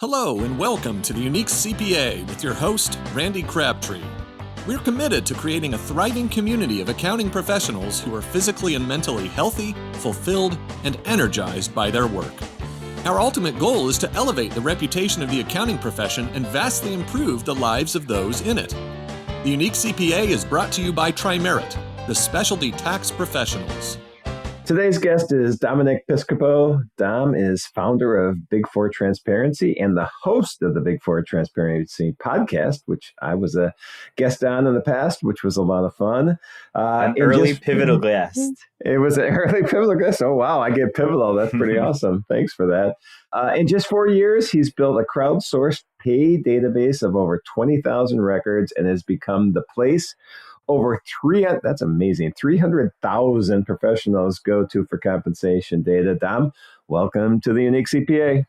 Hello and welcome to the Unique CPA with your host, Randy Crabtree. We're committed to creating a thriving community of accounting professionals who are physically and mentally healthy, fulfilled, and energized by their work. Our ultimate goal is to elevate the reputation of the accounting profession and vastly improve the lives of those in it. The Unique CPA is brought to you by Tri-Merit, the specialty tax professionals. Today's guest is Dominic Piscopo. Dom is founder of Big Four Transparency and the host of the Big Four Transparency podcast, which I was a guest on in the past, which was a lot of fun. An early pivotal guest. It was an early pivotal guest. Oh, wow. I get pivotal. That's pretty awesome. Thanks for that. In just 4 years, he's built a crowdsourced pay database of over 20,000 records and has become the place that's amazing. 300,000 professionals go to for compensation data. Dom, welcome to the Unique CPA.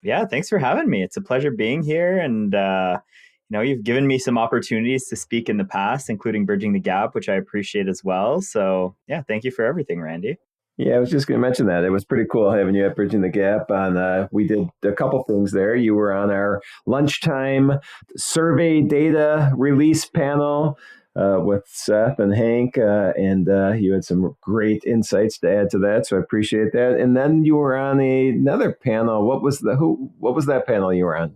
Yeah, thanks for having me. It's a pleasure being here. And, you've given me some opportunities to speak in the past, including Bridging the Gap, which I appreciate as well. So yeah, thank you for everything, Randy. Yeah, I was just going to mention that. It was pretty cool having you at Bridging the Gap. We did a couple things there. You were on our lunchtime survey data release panel with Seth and Hank, and you had some great insights to add to that. So I appreciate that. And then you were on another panel. What was that panel you were on?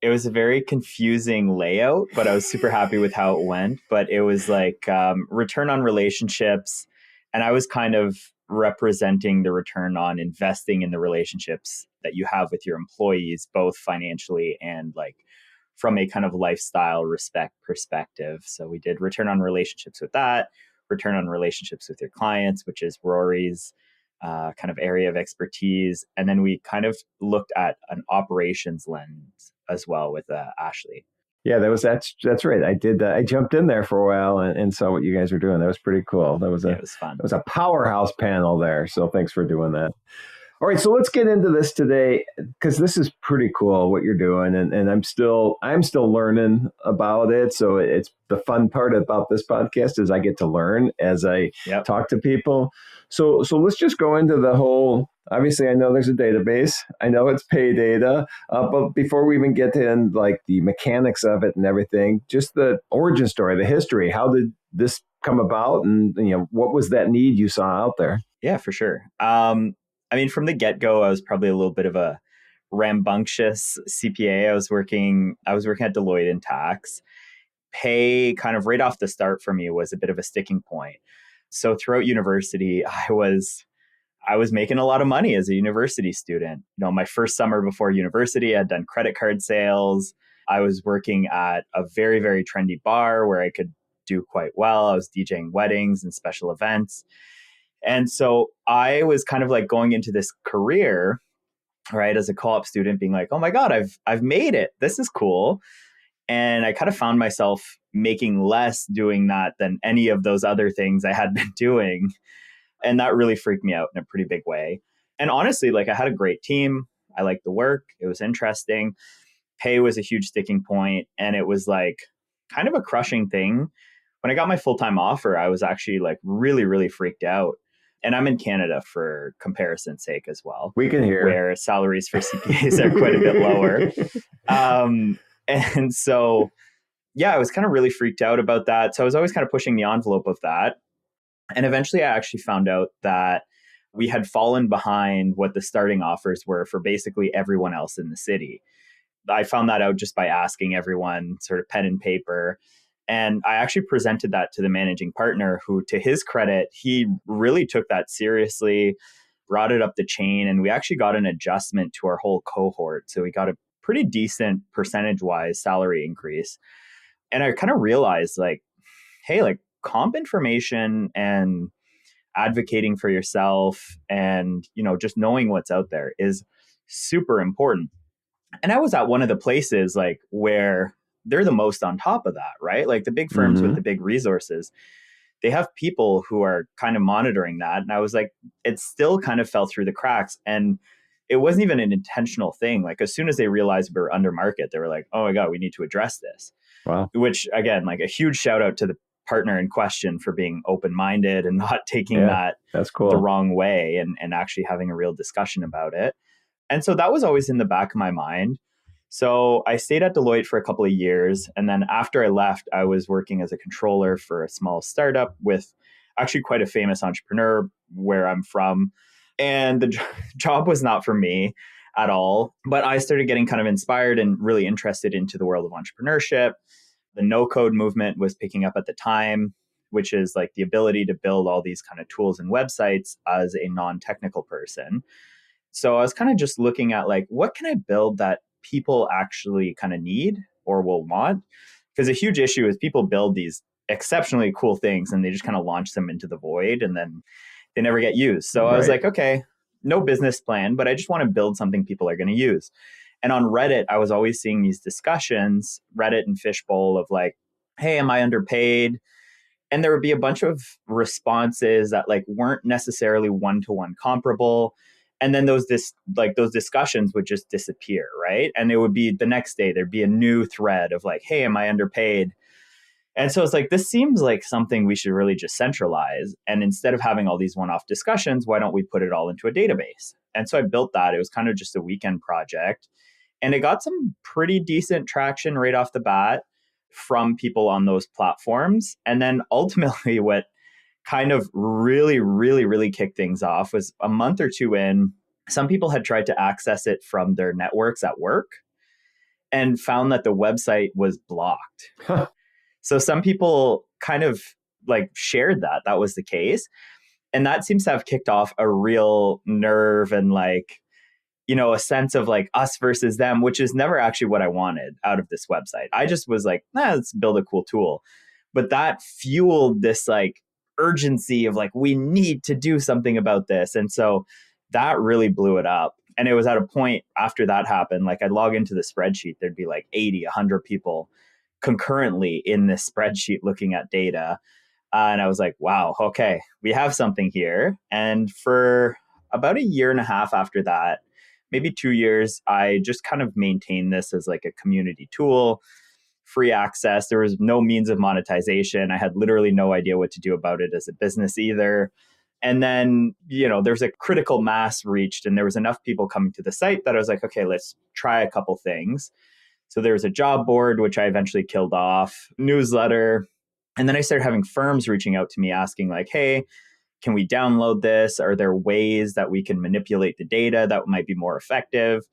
It was a very confusing layout, but I was super happy with how it went. But it was like return on relationships, and I was kind of representing the return on investing in the relationships that you have with your employees, both financially and like from a kind of lifestyle respect perspective. So we did return on relationships with that, return on relationships with your clients, which is Rory's kind of area of expertise. And then we kind of looked at an operations lens as well with Ashley. Yeah, that's right. I did. I jumped in there for a while and saw what you guys were doing. That was pretty cool. It was fun. It was a powerhouse panel there. So thanks for doing that. All right, so let's get into this today because this is pretty cool what you're doing, and I'm still learning about it. So it's the fun part about this podcast is I get to learn as I talk to people. So let's just go into the whole. Obviously, I know there's a database. I know it's pay data, but before we even get to like the mechanics of it and everything, just the origin story, the history. How did this come about, and what was that need you saw out there? Yeah, for sure. From the get-go, I was probably a little bit of a rambunctious CPA. I was working at Deloitte in tax. Pay kind of right off the start for me was a bit of a sticking point. So throughout university, I was making a lot of money as a university student. My first summer before university, I'd done credit card sales. I was working at a very, very trendy bar where I could do quite well. I was DJing weddings and special events. And so I was kind of like going into this career, right, as a co-op student being like, oh my God, I've made it. This is cool. And I kind of found myself making less doing that than any of those other things I had been doing. And that really freaked me out in a pretty big way. And honestly, like I had a great team. I liked the work. It was interesting. Pay was a huge sticking point. And it was like kind of a crushing thing. When I got my full-time offer, I was actually like really, really freaked out. And I'm in Canada for comparison's sake as well. We can hear. Where salaries for CPAs are quite a bit lower. And so, I was kind of really freaked out about that. So I was always kind of pushing the envelope of that. And eventually I actually found out that we had fallen behind what the starting offers were for basically everyone else in the city. I found that out just by asking everyone sort of pen and paper. And I actually presented that to the managing partner who, to his credit, he really took that seriously, brought it up the chain, and we actually got an adjustment to our whole cohort. So we got a pretty decent percentage-wise salary increase. And I kind of realized like, hey, like comp information and advocating for yourself and, just knowing what's out there is super important. And I was at one of the places like where they're the most on top of that, right? Like the big firms with the big resources, they have people who are kind of monitoring that. And I was like, it still kind of fell through the cracks. And it wasn't even an intentional thing. Like as soon as they realized we were under market, they were like, oh my God, we need to address this. Wow. Which again, like a huge shout out to the partner in question for being open-minded and not taking that's cool. the wrong way and actually having a real discussion about it. And so that was always in the back of my mind. So I stayed at Deloitte for a couple of years. And then after I left, I was working as a controller for a small startup with actually quite a famous entrepreneur where I'm from. And the job was not for me at all. But I started getting kind of inspired and really interested into the world of entrepreneurship. The no-code movement was picking up at the time, which is like the ability to build all these kind of tools and websites as a non-technical person. So I was kind of just looking at like, what can I build that people actually kind of need or will want? Because a huge issue is people build these exceptionally cool things and they just kind of launch them into the void and then they never get used. So I was like, okay, no business plan, but I just want to build something people are going to use. And on Reddit, I was always seeing these discussions, Reddit and Fishbowl, of like, hey, am I underpaid? And there would be a bunch of responses that like weren't necessarily one-to-one comparable. And then those discussions would just disappear, right? And it would be the next day, there'd be a new thread of like, hey, am I underpaid? And so it's like, this seems like something we should really just centralize. And instead of having all these one-off discussions, why don't we put it all into a database? And so I built that. It was kind of just a weekend project. And it got some pretty decent traction right off the bat from people on those platforms. And then ultimately what kind of really, really, really kicked things off was a month or two in, some people had tried to access it from their networks at work and found that the website was blocked. So some people kind of like shared that was the case. And that seems to have kicked off a real nerve and like, you know, a sense of like us versus them, which is never actually what I wanted out of this website. I just was like, let's build a cool tool. But that fueled this like urgency of like, we need to do something about this. And so that really blew it up. And it was at a point after that happened, like I'd log into the spreadsheet, there'd be like 80, 100 people concurrently in this spreadsheet looking at data. And I was like, wow, okay, we have something here. And for about a year and a half after that, maybe 2 years, I just kind of maintained this as like a community tool, free access. There was no means of monetization. I had literally no idea what to do about it as a business either. And then, you know, there's a critical mass reached and there was enough people coming to the site that I was like, okay, let's try a couple things. So there was a job board, which I eventually killed off, newsletter. And then I started having firms reaching out to me asking like, hey, can we download this? Are there ways that we can manipulate the data that might be more effective?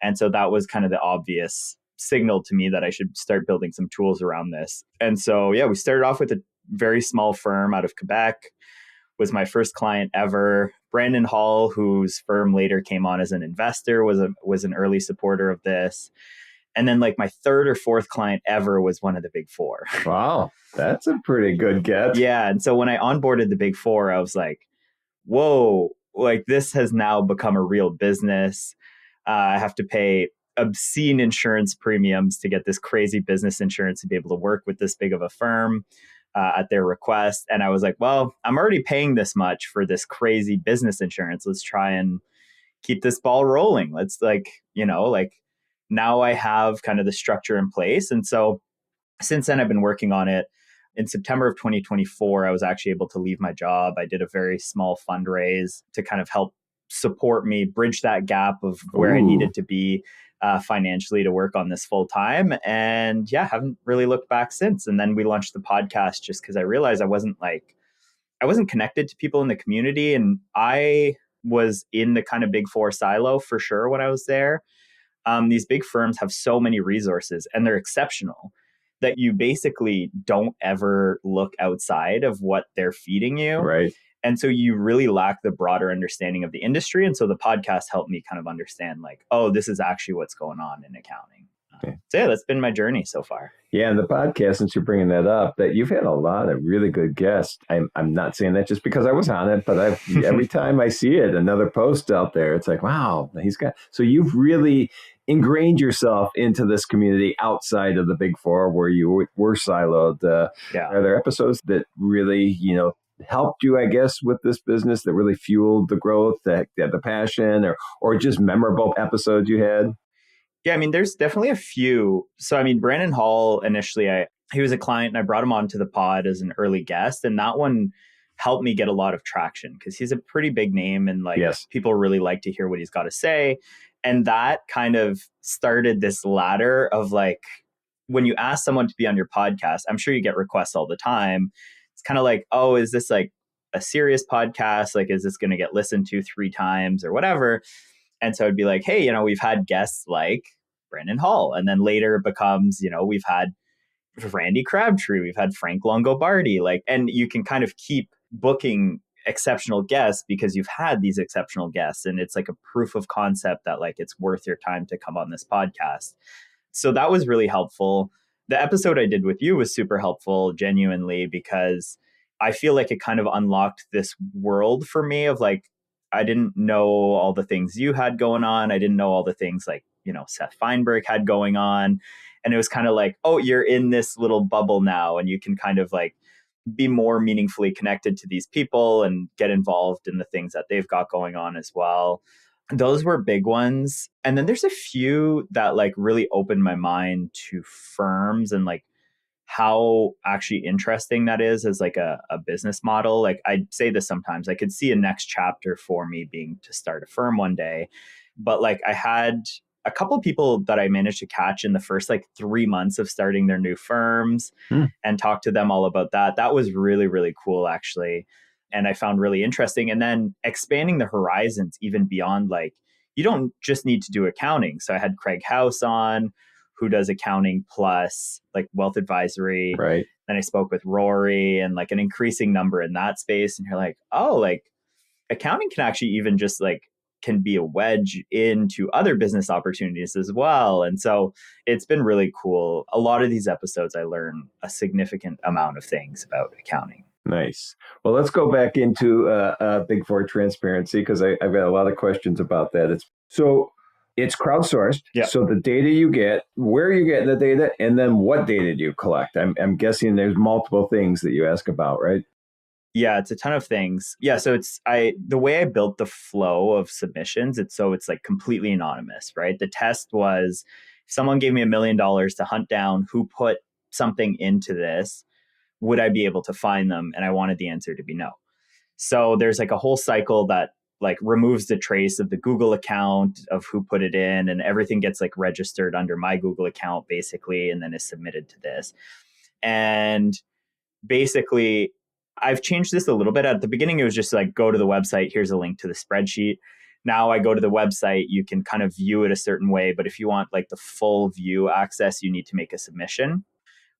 And so that was kind of the obvious signal to me that I should start building some tools around this. And so, yeah, we started off with a very small firm out of Quebec, was my first client ever. Brandon Hall, whose firm later came on as an investor, was an early supporter of this. And then like my third or fourth client ever was one of the big four. Wow, that's a pretty good get. Yeah. And so when I onboarded the big four, I was like, whoa, like this has now become a real business. I have to pay obscene insurance premiums to get this crazy business insurance to be able to work with this big of a firm at their request. And I was like, well, I'm already paying this much for this crazy business insurance. Let's try and keep this ball rolling. Let's like, you know, like, now I have kind of the structure in place. And so since then, I've been working on it. In September of 2024, I was actually able to leave my job. I did a very small fundraise to kind of help support me, bridge that gap of where I needed to be financially to work on this full time. And yeah, haven't really looked back since. And then we launched the podcast just because I realized I wasn't connected to people in the community. And I was in the kind of big four silo for sure when I was there. These big firms have so many resources and they're exceptional that you basically don't ever look outside of what they're feeding you. Right. And so you really lack the broader understanding of the industry. And so the podcast helped me kind of understand like, oh, this is actually what's going on in accounting. So yeah, that's been my journey so far. Yeah, and the podcast, since you're bringing that up, that you've had a lot of really good guests. I'm not saying that just because I was on it, but every time I see it, another post out there, it's like, wow, so you've really ingrained yourself into this community outside of the big four where you were siloed. Are there episodes that really, you know, helped you, I guess, with this business that really fueled the growth, the passion, or just memorable episodes you had? Yeah, I mean, there's definitely a few. So, I mean, Brandon Hall, initially, he was a client and I brought him onto the pod as an early guest. And that one helped me get a lot of traction because he's a pretty big name and like people really like to hear what he's got to say. And that kind of started this ladder of like, when you ask someone to be on your podcast, I'm sure you get requests all the time. It's kind of like, oh, is this like a serious podcast? Like, is this going to get listened to 3 times or whatever? And so it'd be like, hey, we've had guests like Brandon Hall. And then later it becomes, we've had Randy Crabtree, we've had Frank Longobardi, and you can kind of keep booking exceptional guests because you've had these exceptional guests. And it's like a proof of concept that like it's worth your time to come on this podcast. So that was really helpful. The episode I did with you was super helpful, genuinely, because I feel like it kind of unlocked this world for me of like, I didn't know all the things you had going on. I didn't know all the things like, Seth Feinberg had going on. And it was kind of like, oh, you're in this little bubble now, and you can kind of like be more meaningfully connected to these people and get involved in the things that they've got going on as well. Those were big ones. And then there's a few that like really opened my mind to firms and like how actually interesting that is as like a business model. Like I say this sometimes, I could see a next chapter for me being to start a firm one day. But like I had a couple of people that I managed to catch in the first like 3 months of starting their new firms and talk to them all about that. That was really, really cool, actually. And I found really interesting. And then expanding the horizons even beyond like, you don't just need to do accounting. So I had Craig House on, who does accounting plus like wealth advisory. Right. Then I spoke with Rory and like an increasing number in that space. And you're like, oh, like accounting can actually even just like can be a wedge into other business opportunities as well. And so it's been really cool. A lot of these episodes, I learn a significant amount of things about accounting. Nice. Well, let's go back into Big Four transparency, because I've got a lot of questions about that. It's crowdsourced. Yep. So the data you get, where you get the data, and then what data do you collect? I'm guessing there's multiple things that you ask about, right? Yeah, it's a ton of things. Yeah, so the way I built the flow of submissions, it's like completely anonymous, right? The test was if someone gave me $1 million to hunt down who put something into this, would I be able to find them? And I wanted the answer to be no. So there's like a whole cycle that like removes the trace of the Google account of who put it in, and everything gets like registered under my Google account basically, and then is submitted to this. And basically I've changed this a little bit. At the beginning, it was just like, go to the website, here's a link to the spreadsheet. Now I go to the website, you can kind of view it a certain way, but if you want like the full view access, you need to make a submission.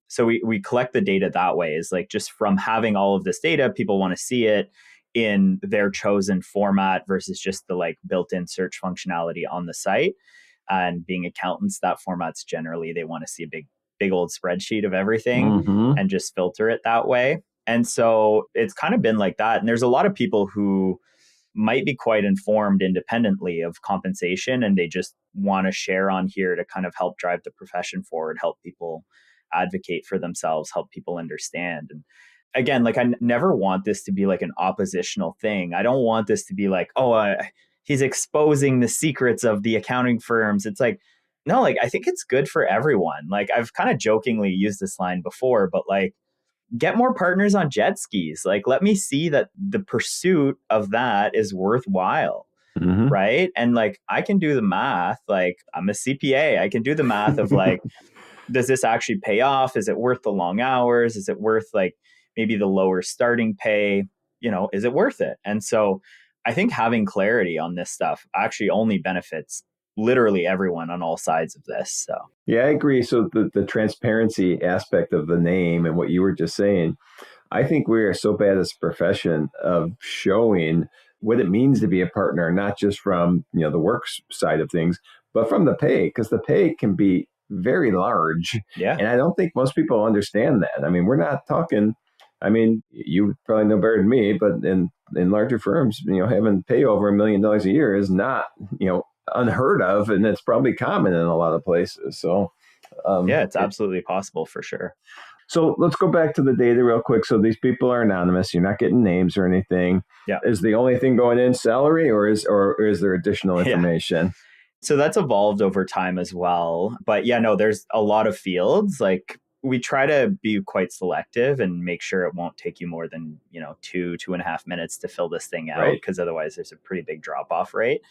So we collect the data that way, is like just from having all of this data, people want to see it in their chosen format versus just the like built-in search functionality on the site. And being accountants, that format's generally, they want to see a big old spreadsheet of everything and just filter it that way. And so it's kind of been like that. And there's a lot of people who might be quite informed independently of compensation, and they just want to share on here to kind of help drive the profession forward, help people advocate for themselves, help people understand. And again, like I never want this to be like an oppositional thing. I don't want this to be like, oh, he's exposing the secrets of the accounting firms. It's like, no, like I think it's good for everyone. Like I've kind of jokingly used this line before, but like, get more partners on jet skis. Like, let me see that the pursuit of that is worthwhile. Right. And like, I can do the math. Like, I'm a CPA. I can do the math of like, does this actually pay off? Is it worth the long hours? Is it worth like maybe the lower starting pay? Is it worth it? And so I think having clarity on this stuff actually only benefits literally everyone on all sides of this. So yeah, I agree. So the transparency aspect of the name and what you were just saying, I think we are so bad as a profession of showing what it means to be a partner, not just from the work side of things, but from the pay, because the pay can be very large. Yeah. And I don't think most people understand that. I mean, we're not talking, you probably know better than me, but in larger firms, having pay over $1 million a year is not, unheard of, and it's probably common in a lot of places. So yeah, it's absolutely possible for sure. So let's go back to the data real quick. So these people are anonymous. You're not getting names or anything. Yeah. Is the only thing going in salary, or is there additional information? Yeah. So that's evolved over time as well. But yeah, no, there's a lot of fields. Like we try to be quite selective and make sure it won't take you more than 2.5 minutes to fill this thing out, because otherwise there's a pretty big drop off rate.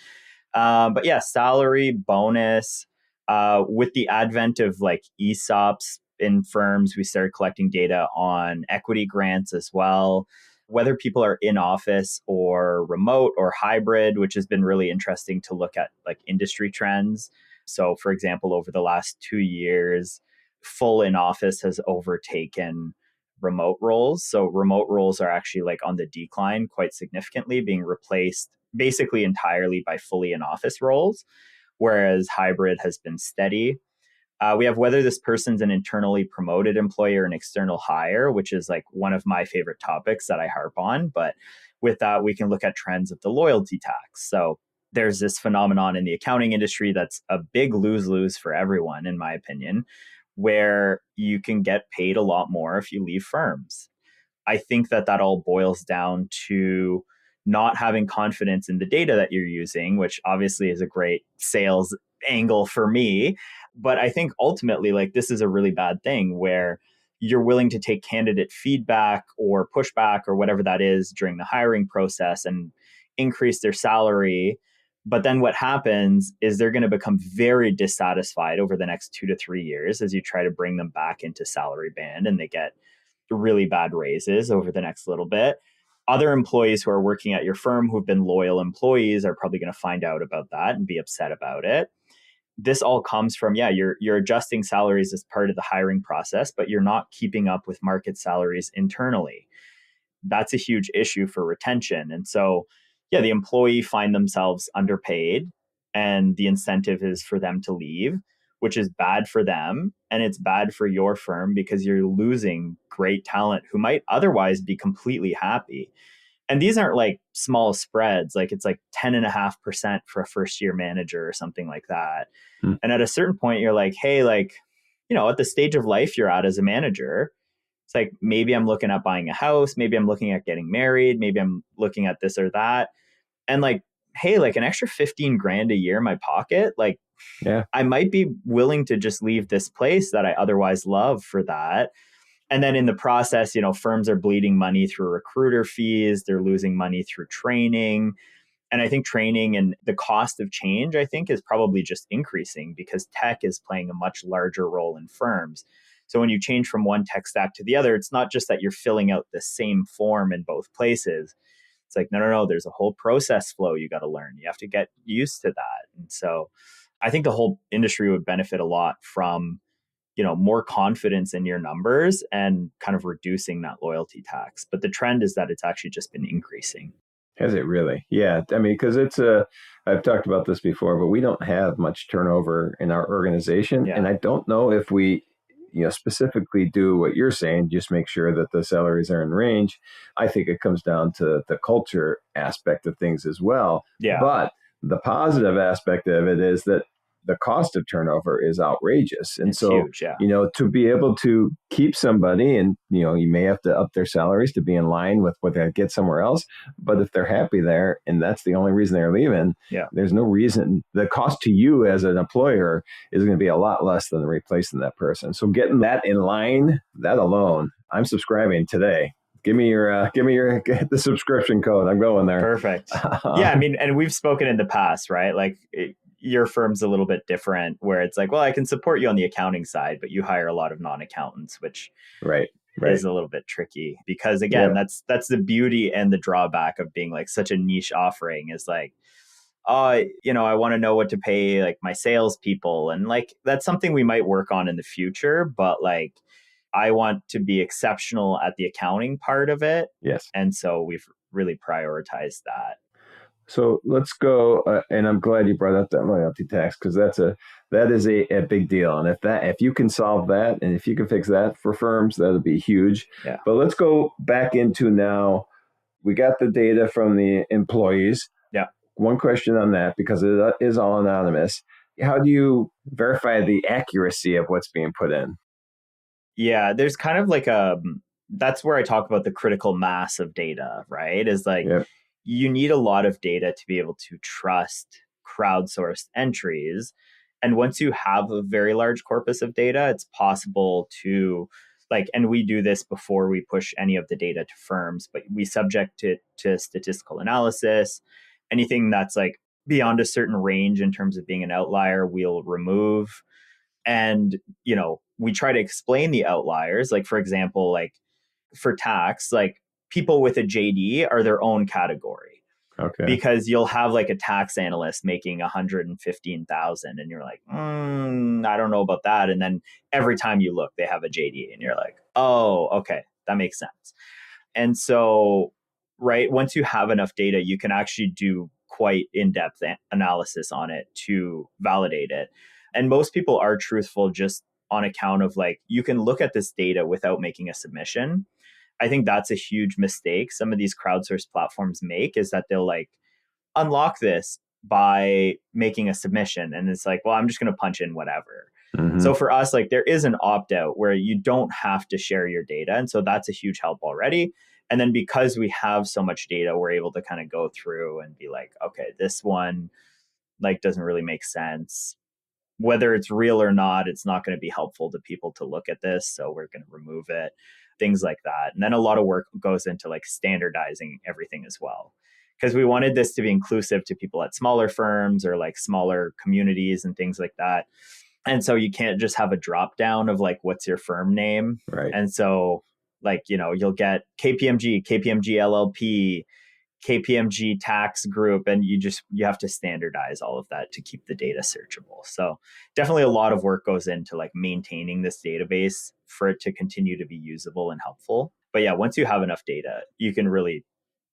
But yeah, salary, bonus, with the advent of like ESOPs in firms, we started collecting data on equity grants as well, whether people are in office or remote or hybrid, which has been really interesting to look at like industry trends. So for example, over the last 2 years, full in office has overtaken remote roles. So remote roles are actually like on the decline quite significantly, being replaced basically entirely by fully in office roles, whereas hybrid has been steady. We have whether this person's an internally promoted employee or an external hire, which is like one of my favorite topics that I harp on. But with that, we can look at trends of the loyalty tax. So there's this phenomenon in the accounting industry that's a big lose-lose for everyone, in my opinion, where you can get paid a lot more if you leave firms. I think that all boils down to not having confidence in the data that you're using, which obviously is a great sales angle for me. But I think ultimately, like, this is a really bad thing where you're willing to take candidate feedback or pushback or whatever that is during the hiring process and increase their salary. But then what happens is they're going to become very dissatisfied over the next 2 to 3 years as you try to bring them back into salary band, and they get really bad raises over the next little bit. Other employees who are working at your firm who've been loyal employees are probably going to find out about that and be upset about it. This all comes from, you're adjusting salaries as part of the hiring process, but you're not keeping up with market salaries internally. That's a huge issue for retention. And so, the employee find themselves underpaid, and the incentive is for them to leave, which is bad for them. And it's bad for your firm because you're losing great talent who might otherwise be completely happy. And these aren't like small spreads, like it's like 10.5% for a first year manager or something like that. And at a certain point, you're like, hey, like, at the stage of life you're at as a manager, it's like, maybe I'm looking at buying a house, maybe I'm looking at getting married, maybe I'm looking at this or that. And like, hey, like an extra 15 grand a year in my pocket, like, I might be willing to just leave this place that I otherwise love for that. And then in the process, firms are bleeding money through recruiter fees. They're losing money through training. And I think training and the cost of change, I think, is probably just increasing because tech is playing a much larger role in firms. So when you change from one tech stack to the other, it's not just that you're filling out the same form in both places. It's like, no, there's a whole process flow you got to learn. You have to get used to that. And so I think the whole industry would benefit a lot from, more confidence in your numbers and kind of reducing that loyalty tax. But the trend is that it's actually just been increasing. Has it really? Yeah. I mean, because I've talked about this before, but we don't have much turnover in our organization. Yeah. And I don't know if we, specifically do what you're saying, just make sure that the salaries are in range. I think it comes down to the culture aspect of things as well. Yeah. But the positive aspect of it is that the cost of turnover is outrageous. And it's huge, yeah. To be able to keep somebody and, you may have to up their salaries to be in line with what they get somewhere else. But if they're happy there and that's the only reason they're leaving, there's no reason. The cost to you as an employer is going to be a lot less than replacing that person. So getting that in line, that alone, I'm subscribing today. Get the subscription code. I'm going there. Perfect. Yeah. I mean, and we've spoken in the past, right? Like your firm's a little bit different where it's like, well, I can support you on the accounting side, but you hire a lot of non-accountants, which is a little bit tricky because again, that's the beauty and the drawback of being like such a niche offering is like, I want to know what to pay like my salespeople. And like, that's something we might work on in the future, but like, I want to be exceptional at the accounting part of it. Yes. And so we've really prioritized that. So let's go, and I'm glad you brought up that loyalty tax because that is a big deal. And if you can solve that, and if you can fix that for firms, that'll be huge. Yeah. But let's go back into now. We got the data from the employees. Yeah. One question on that because it is all anonymous. How do you verify the accuracy of what's being put in? Yeah, there's kind of like that's where I talk about the critical mass of data, right? Is like. Yep. You need a lot of data to be able to trust crowdsourced entries. And once you have a very large corpus of data, it's possible to and we do this before we push any of the data to firms, but we subject it to statistical analysis. Anything that's like beyond a certain range in terms of being an outlier, we'll remove. And, we try to explain the outliers. Like, for example, like for tax, like people with a JD are their own category. Okay. Because you'll have like a tax analyst making 115,000 and you're like, I don't know about that. And then every time you look, they have a JD and you're like, oh, okay, that makes sense. And so, right, once you have enough data, you can actually do quite in-depth analysis on it to validate it. And most people are truthful just on account of like, you can look at this data without making a submission. I think that's a huge mistake some of these crowdsourced platforms make, is that they'll like unlock this by making a submission. And it's like, well, I'm just going to punch in whatever. Mm-hmm. So for us, like there is an opt-out where you don't have to share your data. And so that's a huge help already. And then because we have so much data, we're able to kind of go through and be like, okay, this one like doesn't really make sense. Whether it's real or not, it's not going to be helpful to people to look at this. So we're going to remove it. Things like that. And then a lot of work goes into like standardizing everything as well. Because we wanted this to be inclusive to people at smaller firms or like smaller communities and things like that. And so you can't just have a drop down of like, what's your firm name? Right. And so like, you'll get KPMG LLP, KPMG tax group, and you have to standardize all of that to keep the data searchable. So definitely a lot of work goes into like maintaining this database for it to continue to be usable and helpful. But yeah, once you have enough data, you can really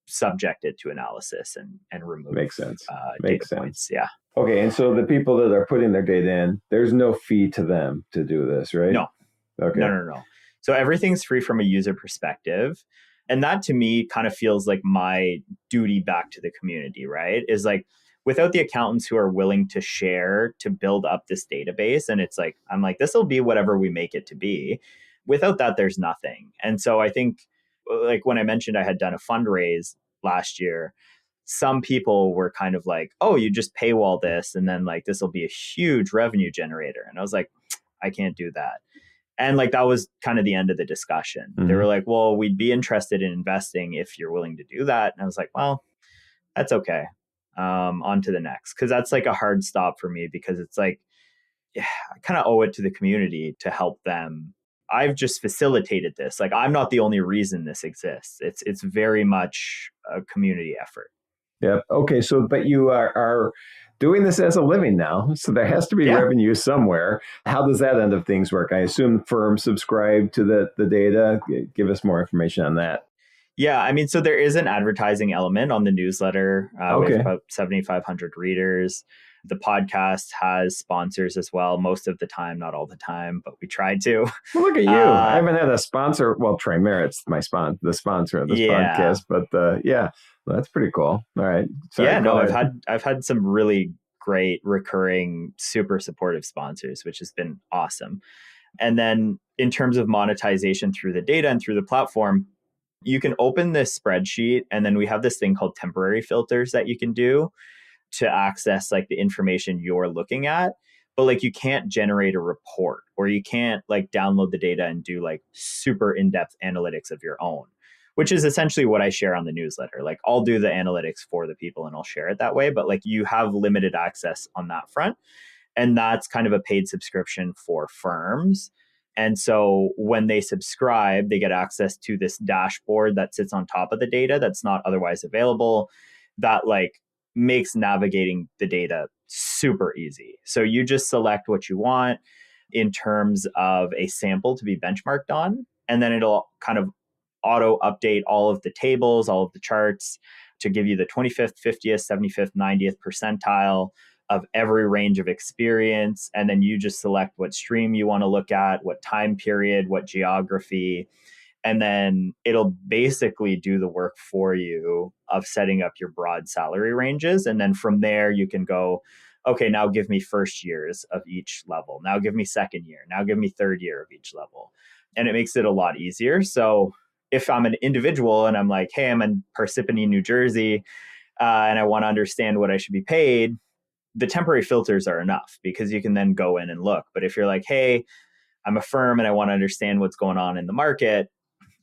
subject it to analysis and remove Makes sense. Makes data points. Yeah. Okay. And so the people that are putting their data in, there's no fee to them to do this, right? No. Okay. No. So everything's free from a user perspective. And that to me kind of feels like my duty back to the community, right? Is like without the accountants who are willing to share to build up this database. And it's like, I'm like, this will be whatever we make it to be. Without that, there's nothing. And so I think like when I mentioned I had done a fundraise last year, some people were kind of like, oh, you just paywall this and then like this will be a huge revenue generator. And I was like, I can't do that. And like that was kind of the end of the discussion. Mm-hmm. They were like, well, we'd be interested in investing if you're willing to do that. And I was like, well, that's okay. On to the next. Because that's like a hard stop for me because it's like, yeah, I kind of owe it to the community to help them. I've just facilitated this. Like I'm not the only reason this exists. It's very much a community effort. Yep. Okay. So, but you are doing this as a living now. So there has to be revenue somewhere. How does that end of things work? I assume firms subscribe to the data. Give us more information on that. Yeah. I mean, so there is an advertising element on the newsletter. We have about 7,500 readers. The podcast has sponsors as well, most of the time, not all the time, but we try to. Well, look at you. I haven't had a sponsor. Well, Trey Merritt's the sponsor of this podcast, but well, that's pretty cool. All right. Sorry, I've had some really great recurring, super supportive sponsors, which has been awesome. And then in terms of monetization through the data and through the platform, you can open this spreadsheet and then we have this thing called temporary filters that you can do to access like the information you're looking at. But like you can't generate a report or you can't like download the data and do like super in-depth analytics of your own, which is essentially what I share on the newsletter. Like I'll do the analytics for the people and I'll share it that way. But like you have limited access on that front. And that's kind of a paid subscription for firms. And so when they subscribe, they get access to this dashboard that sits on top of the data that's not otherwise available, that like makes navigating the data super easy. So you just select what you want in terms of a sample to be benchmarked on, and then it'll kind of auto update all of the tables, all of the charts to give you the 25th, 50th, 75th, 90th percentile of every range of experience. And then you just select what stream you want to look at, what time period, what geography. And then it'll basically do the work for you of setting up your broad salary ranges. And then from there, you can go, okay, now give me first years of each level. Now give me second year. Now give me third year of each level. And it makes it a lot easier. So if I'm an individual and I'm like, hey, I'm in Parsippany, New Jersey, and I want to understand what I should be paid, the temporary filters are enough because you can then go in and look. But if you're like, hey, I'm a firm and I want to understand what's going on in the market,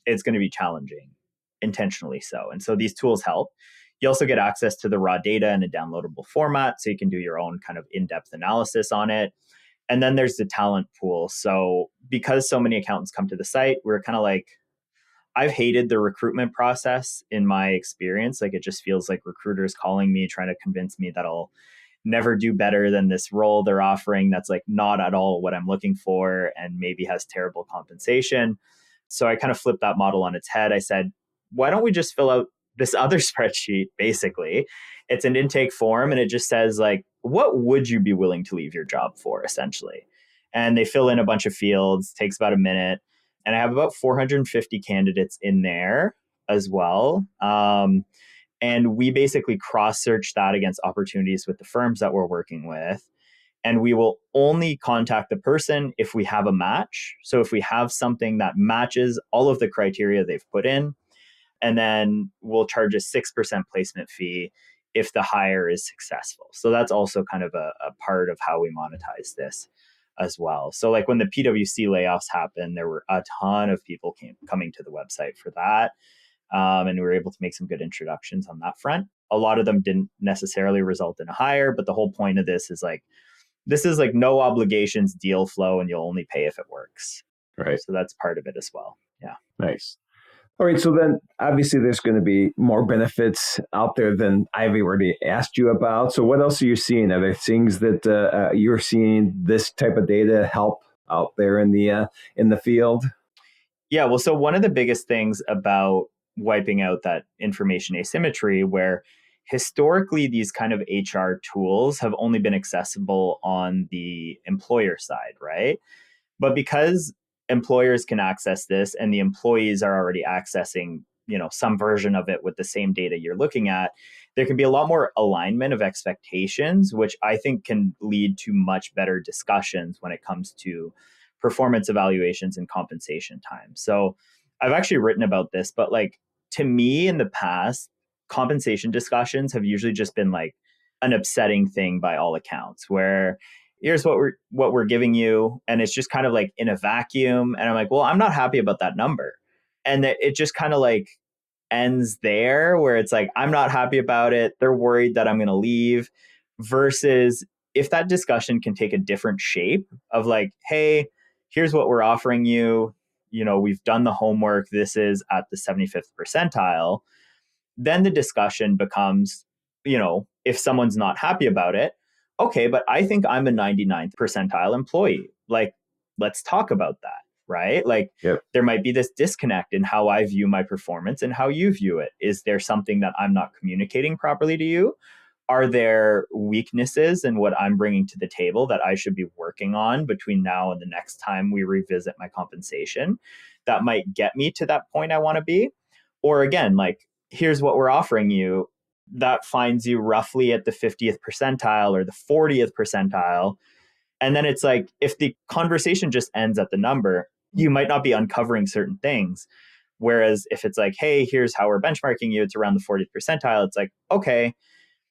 it's going to be challenging, intentionally so. And so these tools help. You also get access to the raw data in a downloadable format, so you can do your own kind of in-depth analysis on it. And then there's the talent pool. So because so many accountants come to the site, we're kind of like, I've hated the recruitment process in my experience. Like, it just feels like recruiters calling me, trying to convince me that I'll never do better than this role they're offering that's like not at all what I'm looking for and maybe has terrible compensation. So I kind of flipped that model on its head. I said, why don't we just fill out this other spreadsheet? Basically, it's an intake form and it just says like, what would you be willing to leave your job for, essentially? And they fill in a bunch of fields, takes about a minute. And I have about 450 candidates in there as well. And we basically cross-search that against opportunities with the firms that we're working with. And we will only contact the person if we have a match. So if we have something that matches all of the criteria they've put in, and then we'll charge a 6% placement fee if the hire is successful. So that's also kind of a part of how we monetize this as well. So like when the PwC layoffs happened, there were a ton of people coming to the website for that. And we were able to make some good introductions on that front. A lot of them didn't necessarily result in a hire, but the whole point of this is like no obligations deal flow, and you'll only pay if it works. Right. So that's part of it as well. Yeah. Nice. All right. So then obviously there's going to be more benefits out there than I've already asked you about. So what else are you seeing? Are there things that you're seeing this type of data help out there in the field? Yeah. Well, so one of the biggest things about wiping out that information asymmetry, where historically these kind of HR tools have only been accessible on the employer side, right? But because employers can access this and the employees are already accessing, some version of it with the same data you're looking at, there can be a lot more alignment of expectations, which I think can lead to much better discussions when it comes to performance evaluations and compensation time. So I've actually written about this, but like to me in the past, compensation discussions have usually just been like an upsetting thing by all accounts, where here's what we're giving you, and it's just kind of like in a vacuum. And I'm like, well, I'm not happy about that number. And it just kind of like ends there, where it's like, I'm not happy about it. They're worried that I'm going to leave. Versus if that discussion can take a different shape of like, hey, here's what we're offering you. We've done the homework. This is at the 75th percentile. Then the discussion becomes, if someone's not happy about it, okay, but I think I'm a 99th percentile employee. Like, let's talk about that, right? Like, yep. There might be this disconnect in how I view my performance and how you view it. Is there something that I'm not communicating properly to you? Are there weaknesses in what I'm bringing to the table that I should be working on between now and the next time we revisit my compensation that might get me to that point I want to be? Or again, like, here's what we're offering you that finds you roughly at the 50th percentile or the 40th percentile. And then it's like, if the conversation just ends at the number, you might not be uncovering certain things. Whereas if it's like, hey, here's how we're benchmarking you, it's around the 40th percentile. It's like, okay,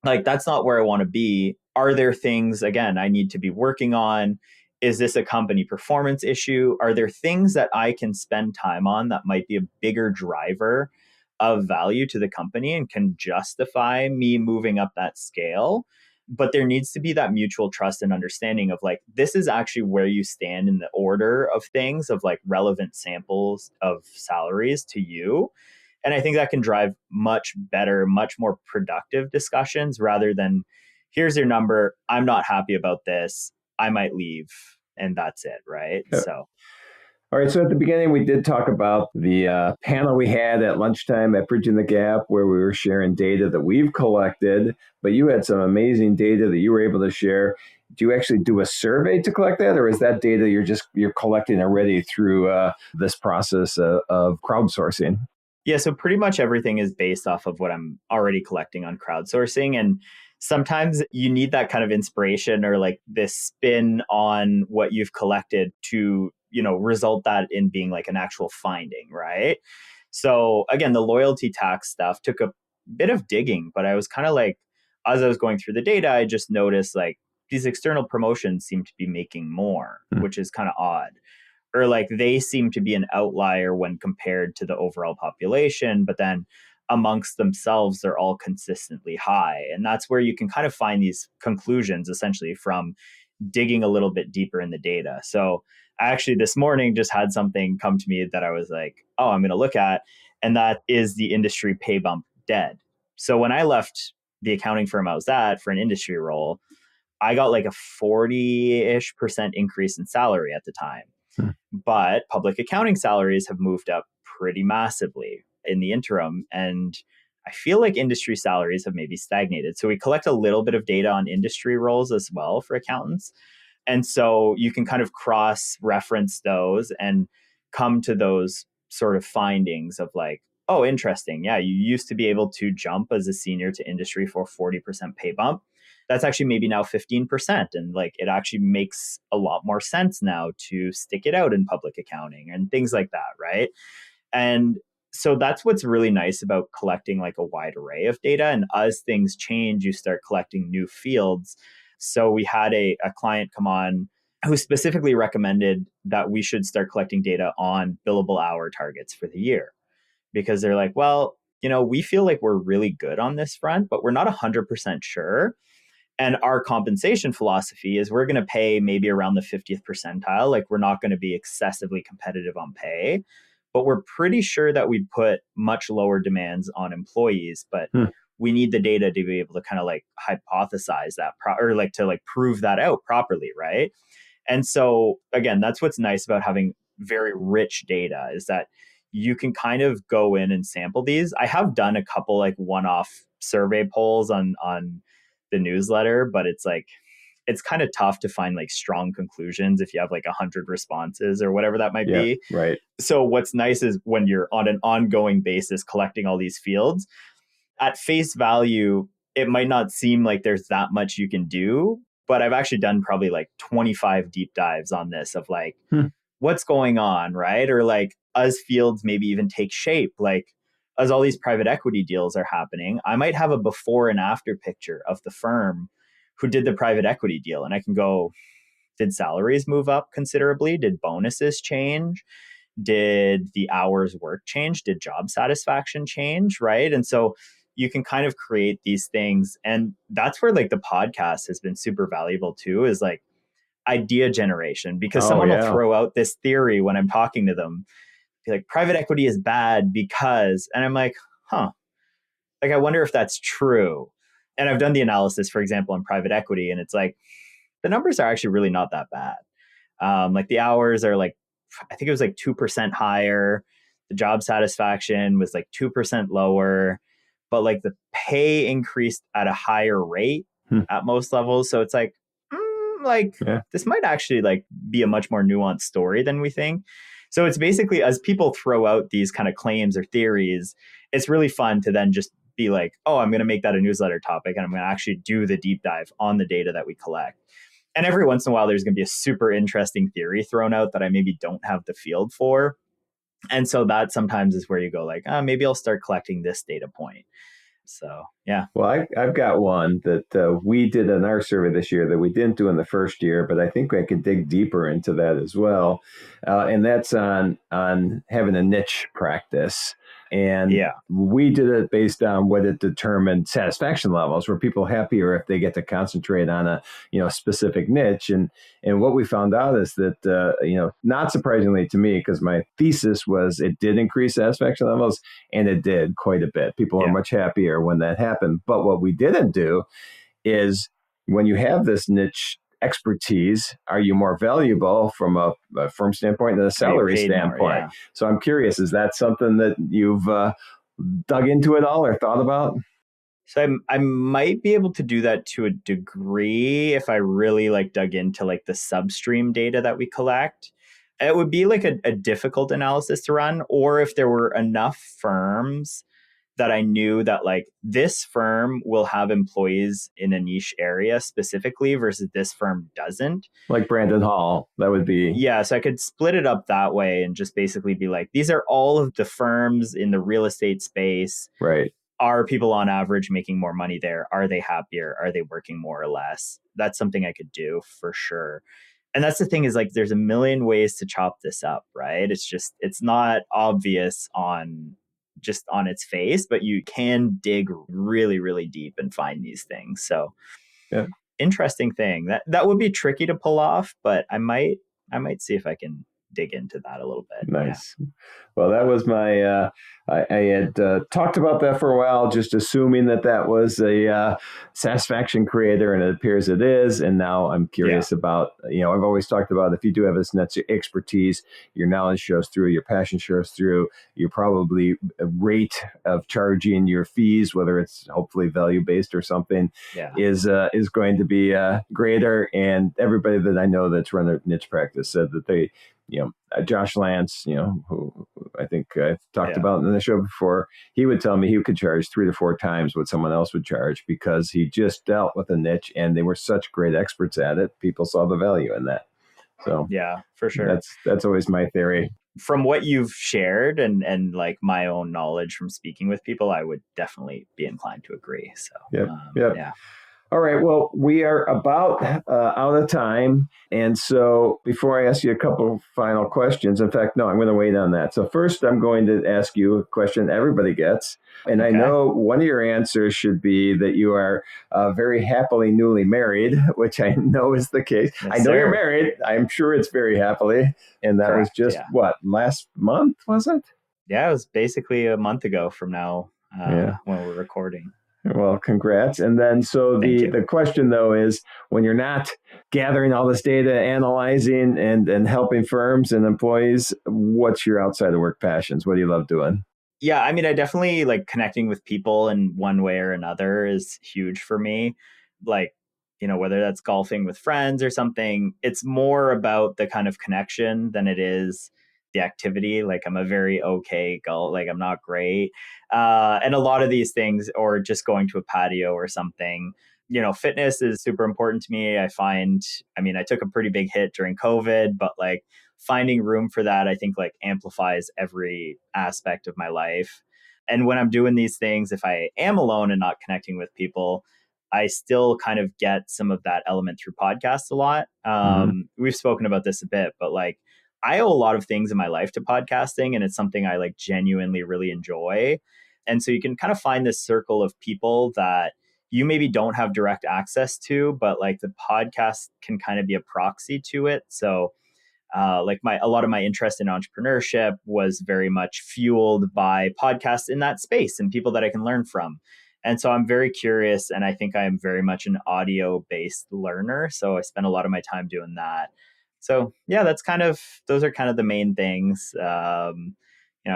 like that's not where I want to be. Are there things, again, I need to be working on? Is this a company performance issue? Are there things that I can spend time on that might be a bigger driver of value to the company and can justify me moving up that scale? But there needs to be that mutual trust and understanding of like, this is actually where you stand in the order of things, of like relevant samples of salaries to you. And I think that can drive much better, much more productive discussions rather than, here's your number, I'm not happy about this, I might leave, and that's it, right? Yeah. So. All right. So at the beginning, we did talk about the panel we had at lunchtime at Bridging the Gap, where we were sharing data that we've collected, but you had some amazing data that you were able to share. Do you actually do a survey to collect that, or is that data you're collecting already through this process of crowdsourcing? Yeah, so pretty much everything is based off of what I'm already collecting on crowdsourcing. And sometimes you need that kind of inspiration or like this spin on what you've collected to, result that in being like an actual finding, right? So again, the loyalty tax stuff took a bit of digging, but I was kind of like, as I was going through the data, I just noticed like these external promotions seem to be making more, which is kind of odd. Or like they seem to be an outlier when compared to the overall population. But then amongst themselves, they're all consistently high. And that's where you can kind of find these conclusions essentially from digging a little bit deeper in the data. So I actually this morning just had something come to me that I was like, oh, I'm going to look at. And that is the industry pay bump dead. So when I left the accounting firm I was at for an industry role, I got like a 40-ish% increase in salary at the time. But public accounting salaries have moved up pretty massively in the interim. And I feel like industry salaries have maybe stagnated. So we collect a little bit of data on industry roles as well for accountants. And so you can kind of cross-reference those and come to those sort of findings of like, oh, interesting. Yeah, you used to be able to jump as a senior to industry for 40% pay bump. That's actually maybe now 15%. And like it actually makes a lot more sense now to stick it out in public accounting and things like that, right? And so that's what's really nice about collecting like a wide array of data. And as things change, you start collecting new fields. So we had a client come on who specifically recommended that we should start collecting data on billable hour targets for the year. Because they're like, well, we feel like we're really good on this front, but we're not 100% sure. And our compensation philosophy is we're going to pay maybe around the 50th percentile. Like we're not going to be excessively competitive on pay, but we're pretty sure that we put much lower demands on employees. But we need the data to be able to kind of like hypothesize that or like to like prove that out properly, right? And so again, that's what's nice about having very rich data is that you can kind of go in and sample these. I have done a couple like one-off survey polls on the newsletter, but it's like, it's kind of tough to find like strong conclusions if you have like 100 responses or whatever that might be. Right. So what's nice is when you're on an ongoing basis collecting all these fields, at face value, it might not seem like there's that much you can do, but I've actually done probably like 25 deep dives on this of like, what's going on, right? Or like as fields maybe even take shape, like as all these private equity deals are happening, I might have a before and after picture of the firm who did the private equity deal. And I can go, did salaries move up considerably? Did bonuses change? Did the hours work change? Did job satisfaction change? Right. And so you can kind of create these things. And that's where like the podcast has been super valuable too, is like idea generation, because someone will throw out this theory when I'm talking to them. Be like, private equity is bad because, and I'm like, like, I wonder if that's true. And I've done the analysis, for example, on private equity, and it's like, the numbers are actually really not that bad. Like the hours are like, I think it was like 2% higher. The job satisfaction was like 2% lower, but like the pay increased at a higher rate at most levels. So it's like, this might actually like be a much more nuanced story than we think. So it's basically, as people throw out these kind of claims or theories, it's really fun to then just be like, oh, I'm going to make that a newsletter topic and I'm going to actually do the deep dive on the data that we collect. And every once in a while, there's going to be a super interesting theory thrown out that I maybe don't have the field for. And so that sometimes is where you go like, maybe I'll start collecting this data point. So, yeah. Well, I've got one that we did in our survey this year that we didn't do in the first year, but I think I could dig deeper into that as well. And that's on having a niche practice. And we did it based on what it determined satisfaction levels. Were people happier if they get to concentrate on a specific niche? And what we found out is that not surprisingly to me, because my thesis was it did increase satisfaction levels, and it did quite a bit. People are much happier when that happened. But what we didn't do is when you have this niche expertise, are you more valuable from a firm standpoint than a salary standpoint? More, So I'm curious, is that something that you've dug into at all or thought about? So I might be able to do that to a degree if I really like dug into like the substream data that we collect. It would be like a difficult analysis to run, or if there were enough firms that I knew that like this firm will have employees in a niche area specifically versus this firm doesn't. Like Brandon Hall, that would be. Yeah, so I could split it up that way and just basically be like, these are all of the firms in the real estate space. Right. Are people on average making more money there? Are they happier? Are they working more or less? That's something I could do for sure. And that's the thing is like, there's a million ways to chop this up, right? It's not obvious on just on its face, but you can dig really, really deep and find these things. So interesting thing. That would be tricky to pull off, but I might see if I can dig into that a little bit. Nice. Yeah. Well, that was my, I had talked about that for a while, just assuming that was a satisfaction creator, and it appears it is. And now I'm curious about, I've always talked about if you do have this net expertise, your knowledge shows through, your passion shows through, your probably rate of charging your fees, whether it's hopefully value-based or something, is going to be greater. And everybody that I know that's run a niche practice said that they, Josh Lance, who I think I've talked about in the show before, he would tell me he could charge 3 to 4 times what someone else would charge because he just dealt with a niche and they were such great experts at it. People saw the value in that. So yeah, for sure. That's always my theory. From what you've shared and like my own knowledge from speaking with people, I would definitely be inclined to agree. So yeah. All right. Well, we are about out of time. And so before I ask you a couple final questions, in fact, no, I'm going to wait on that. So first, I'm going to ask you a question everybody gets. And I know one of your answers should be that you are very happily newly married, which I know is the case. Yes, I know you're married. I'm sure it's very happily. And that was just last month, was it? Yeah, it was basically a month ago from now when we're recording. Well, congrats. And then so the question, though, is when you're not gathering all this data, analyzing and helping firms and employees, what's your outside of work passions? What do you love doing? Yeah, I mean, I definitely like connecting with people in one way or another is huge for me. Like, whether that's golfing with friends or something, it's more about the kind of connection than it is the activity. Like I'm a very okay golf, like I'm not great. And a lot of these things, or just going to a patio or something, fitness is super important to me. I took a pretty big hit during COVID, but like finding room for that, I think like amplifies every aspect of my life. And when I'm doing these things, if I am alone and not connecting with people, I still kind of get some of that element through podcasts a lot. We've spoken about this a bit, but like, I owe a lot of things in my life to podcasting, and it's something I like genuinely really enjoy. And so you can kind of find this circle of people that you maybe don't have direct access to, but like the podcast can kind of be a proxy to it. So like a lot of my interest in entrepreneurship was very much fueled by podcasts in that space and people that I can learn from. And so I'm very curious, and I think I am very much an audio-based learner. So I spend a lot of my time doing that. So yeah, those are kind of the main things. I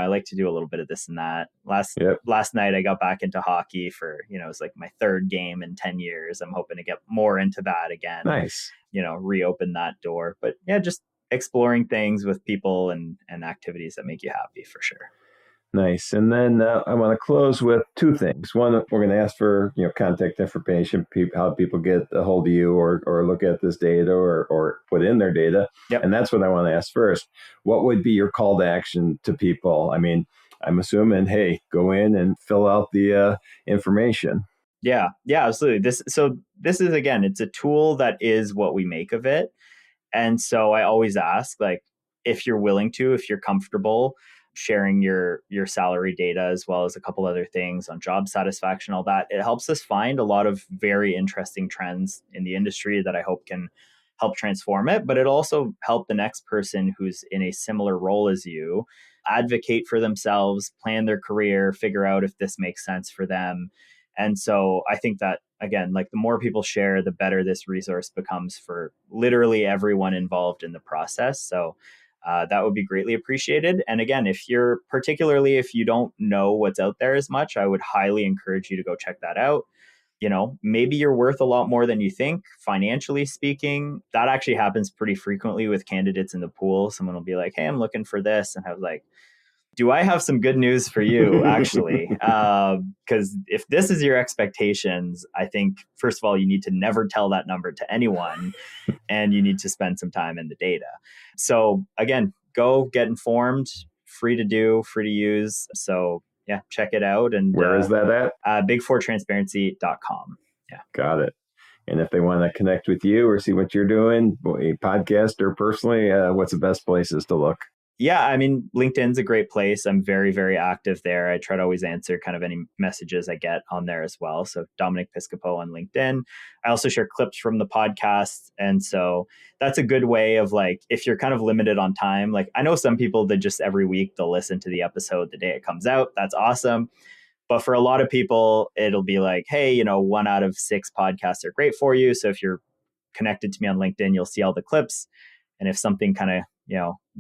like to do a little bit of this and that. Last night I got back into hockey for, it was like my 3rd game in 10 years. I'm hoping to get more into that again. Nice. Reopen that door. But yeah, just exploring things with people and activities that make you happy for sure. Nice. And then I want to close with 2 things. One, we're going to ask for contact information, how people get a hold of you or look at this data or put in their data. Yep. And that's what I want to ask first. What would be your call to action to people? I mean, I'm assuming, hey, go in and fill out the information. Yeah, absolutely. This is, again, it's a tool that is what we make of it. And so I always ask, like, if you're willing to, if you're comfortable sharing your salary data as well as a couple other things on job satisfaction, all that, it helps us find a lot of very interesting trends in the industry that I hope can help transform it. But it also help the next person who's in a similar role as you advocate for themselves, plan their career, figure out if this makes sense for them. And so I think that, again, like the more people share, the better this resource becomes for literally everyone involved in the process. So that would be greatly appreciated. And again, if you don't know what's out there as much, I would highly encourage you to go check that out. Maybe you're worth a lot more than you think, financially speaking. That actually happens pretty frequently with candidates in the pool. Someone will be like, hey, I'm looking for this. And I was like, do I have some good news for you, actually? Because if this is your expectations, I think, first of all, you need to never tell that number to anyone, and you need to spend some time in the data. So again, go get informed, free to do, free to use. So yeah, check it out. And where is that at? big4transparency.com. Yeah. Got it. And if they want to connect with you or see what you're doing, a podcast or personally, what's the best places to look? Yeah, I mean, LinkedIn's a great place. I'm very, very active there. I try to always answer kind of any messages I get on there as well. So Dominic Piscopo on LinkedIn. I also share clips from the podcast. And so that's a good way of like, if you're kind of limited on time, like I know some people that just every week they'll listen to the episode the day it comes out. That's awesome. But for a lot of people, it'll be like, hey, 1 out of 6 podcasts are great for you. So if you're connected to me on LinkedIn, you'll see all the clips. And if something kind of,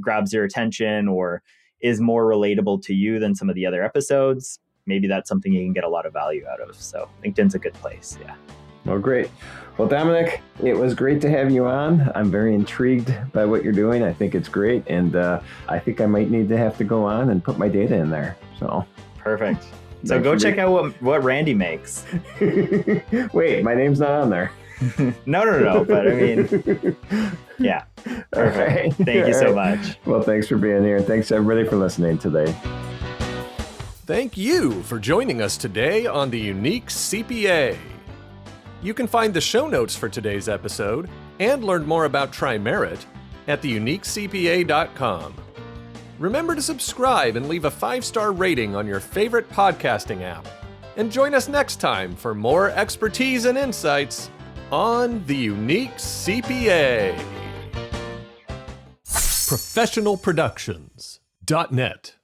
grabs your attention or is more relatable to you than some of the other episodes, maybe that's something you can get a lot of value out of. So LinkedIn's a good place. Yeah. Well, great. Well, Dominic, it was great to have you on. I'm very intrigued by what you're doing. I think it's great. And I think I might need to have to go on and put my data in there. So perfect. So go check out what Randy makes. Wait, my name's not on there. No. But I mean, yeah. Perfect. Right. Thank you so much. Well, thanks for being here. Thanks everybody for listening today. Thank you for joining us today on the Unique CPA. You can find the show notes for today's episode and learn more about TriMerit at theuniquecpa.com. Remember to subscribe and leave a 5-star rating on your favorite podcasting app. And join us next time for more expertise and insights on the Unique CPA. Professionalproductions.net